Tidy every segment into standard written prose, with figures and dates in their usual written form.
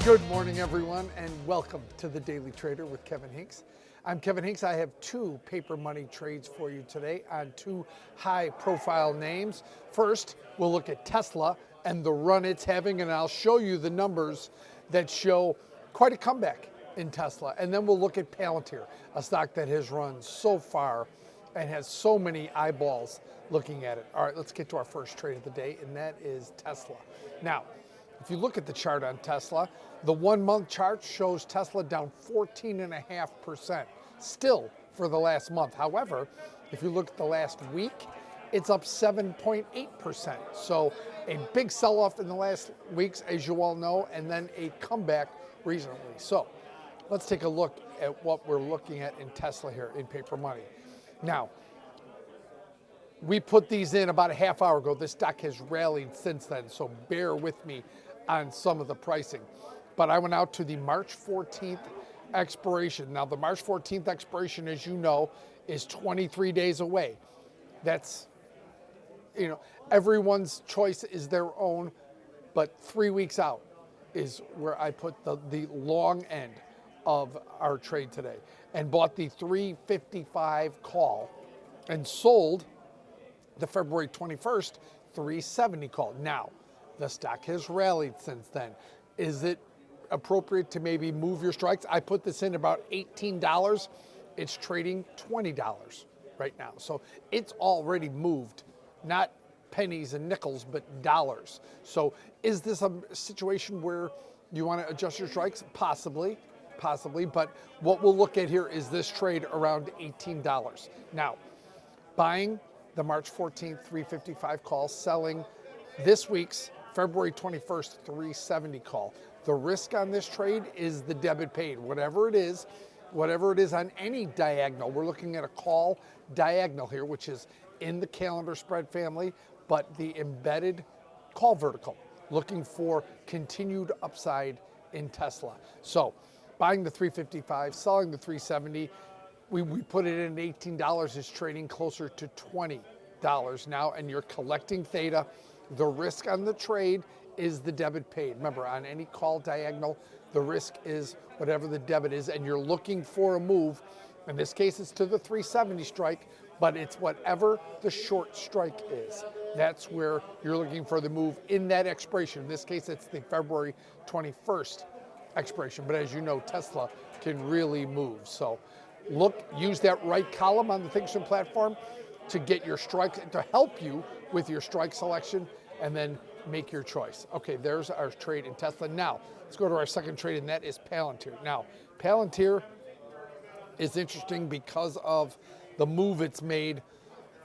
Good morning, everyone, and welcome to the Daily Trader with Kevin Hincks. I'm Kevin Hincks. I have two paper money trades for you today on two high-profile names. First, we'll look at Tesla and the run it's having, and I'll show you the numbers that show quite a comeback in Tesla. And then we'll look at Palantir, a stock that has run so far and has so many eyeballs looking at it. All right, let's get to our first trade of the day, and that is Tesla. Now, if you look at the chart on Tesla, the 1 month chart shows Tesla down 14.5% still for the last month. However, if you look at the last week, it's up 7.8%. So a big sell-off in the last weeks, as you all know, and then a comeback recently. So let's take a look at what we're looking at in Tesla here in paper money. Now, we put these in about a half hour ago. This stock has rallied since then, so bear with me on some of the pricing. But I went out to the March 14th expiration. Now, the March 14th expiration, as you know, is 23 days away. That's, everyone's choice is their own, but 3 weeks out is where I put the long end of our trade today and bought the 355 call and sold the February 21st 370 call. Now, the stock has rallied since then. Is it appropriate to maybe move your strikes? I put this in about $18. It's trading $20 right now. So it's already moved, not pennies and nickels, but dollars. So is this a situation where you want to adjust your strikes? Possibly. But what we'll look at here is this trade around $18. Now, buying the March 14th 355 call, selling this week's February 21st 370 call. The risk on this trade is the debit paid, whatever it is on any diagonal. We're looking at a call diagonal here, which is in the calendar spread family, but the embedded call vertical, looking for continued upside in Tesla. So buying the 355, selling the 370, we put it in at $18, is trading closer to $20 now, and you're collecting theta. The risk on the trade is the debit paid. Remember, on any call diagonal, the risk is whatever the debit is, and you're looking for a move. In this case, it's to the 370 strike, but it's whatever the short strike is. That's where you're looking for the move in that expiration. In this case, it's the February 21st expiration, but as you know, Tesla can really move. So use that right column on the Thinkorswim platform to get your strike, to help you with your strike selection, and then make your choice. Okay, there's our trade in Tesla. Now, let's go to our second trade, and that is Palantir. Now, Palantir is interesting because of the move it's made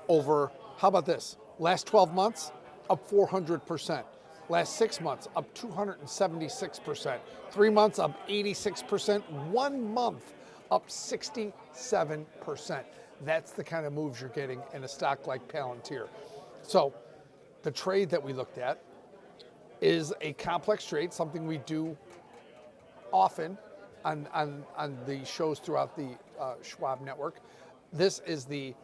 over, how about this? Last 12 months, up 400%. Last 6 months, up 276%. 3 months, up 86%. 1 month, up 67%. That's the kind of moves you're getting in a stock like Palantir. So the trade that we looked at is a complex trade, something we do often on the shows throughout the Schwab Network. This is the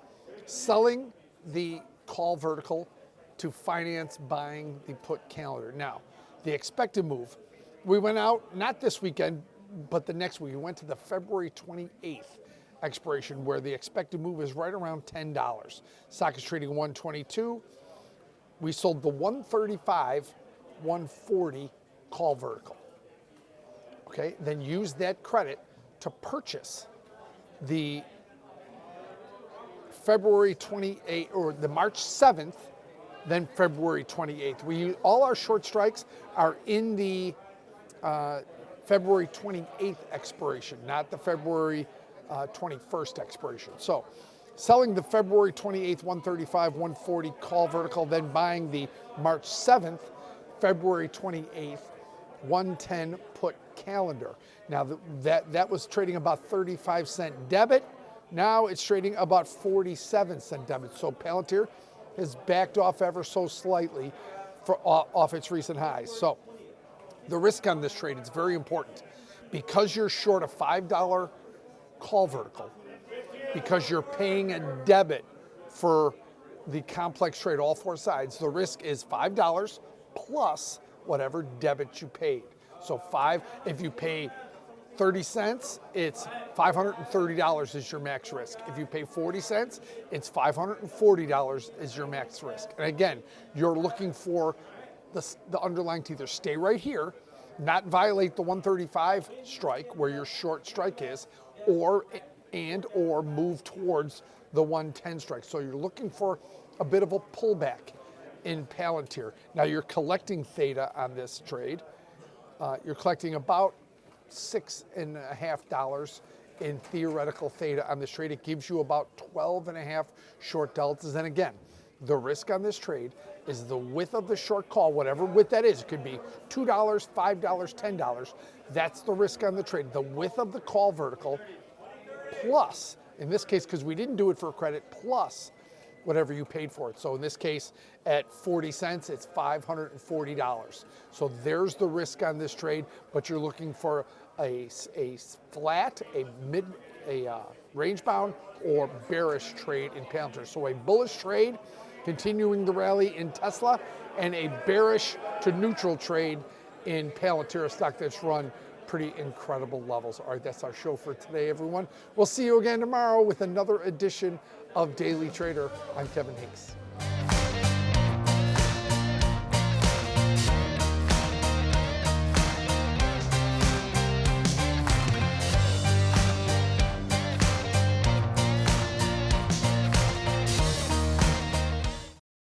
selling the call vertical to finance buying the put calendar. Now, the expected move, we went out, not this weekend, but the next week. We went to the February 28th expiration, where the expected move is right around $10. Stock is trading 122. We sold the 135, 140 call vertical. Okay, then use that credit to purchase the February 28th or the March 7th, then February 28th. All our short strikes are in the February 28th expiration, not the February 21st expiration. So selling the February 28th 135, 140 call vertical, then buying the March 7th, February 28th 110 put calendar. Now that was trading about 35-cent debit. Now it's trading about 47-cent debit. So Palantir has backed off ever so slightly off its recent highs. So the risk on this trade is very important. Because you're short a $5 call vertical, because you're paying a debit for the complex trade, all four sides, the risk is $5 plus whatever debit you paid. So if you pay 30 cents, it's $530 is your max risk. If you pay 40 cents, it's $540 is your max risk. And again, you're looking for the underlying to either stay right here, not violate the 135 strike where your short strike is, or move towards the 110 strike. So you're looking for a bit of a pullback in Palantir. Now you're collecting theta on this trade. You're collecting about $6.50 in theoretical theta on this trade. It gives you about 12.5 short deltas. And again, the risk on this trade is the width of the short call, whatever width that is. It could be $2, $5, $10. That's the risk on the trade. The width of the call vertical plus, in this case, because we didn't do it for credit, plus whatever you paid for it. So in this case, at 40 cents, it's $540. So there's the risk on this trade, but you're looking for a flat, a range bound, or bearish trade in Palantir. So a bullish trade, continuing the rally in Tesla, and a bearish to neutral trade in Palantir, a stock that's run pretty incredible levels. All right, that's our show for today, everyone. We'll see you again tomorrow with another edition of Daily Trader. I'm Kevin Hincks.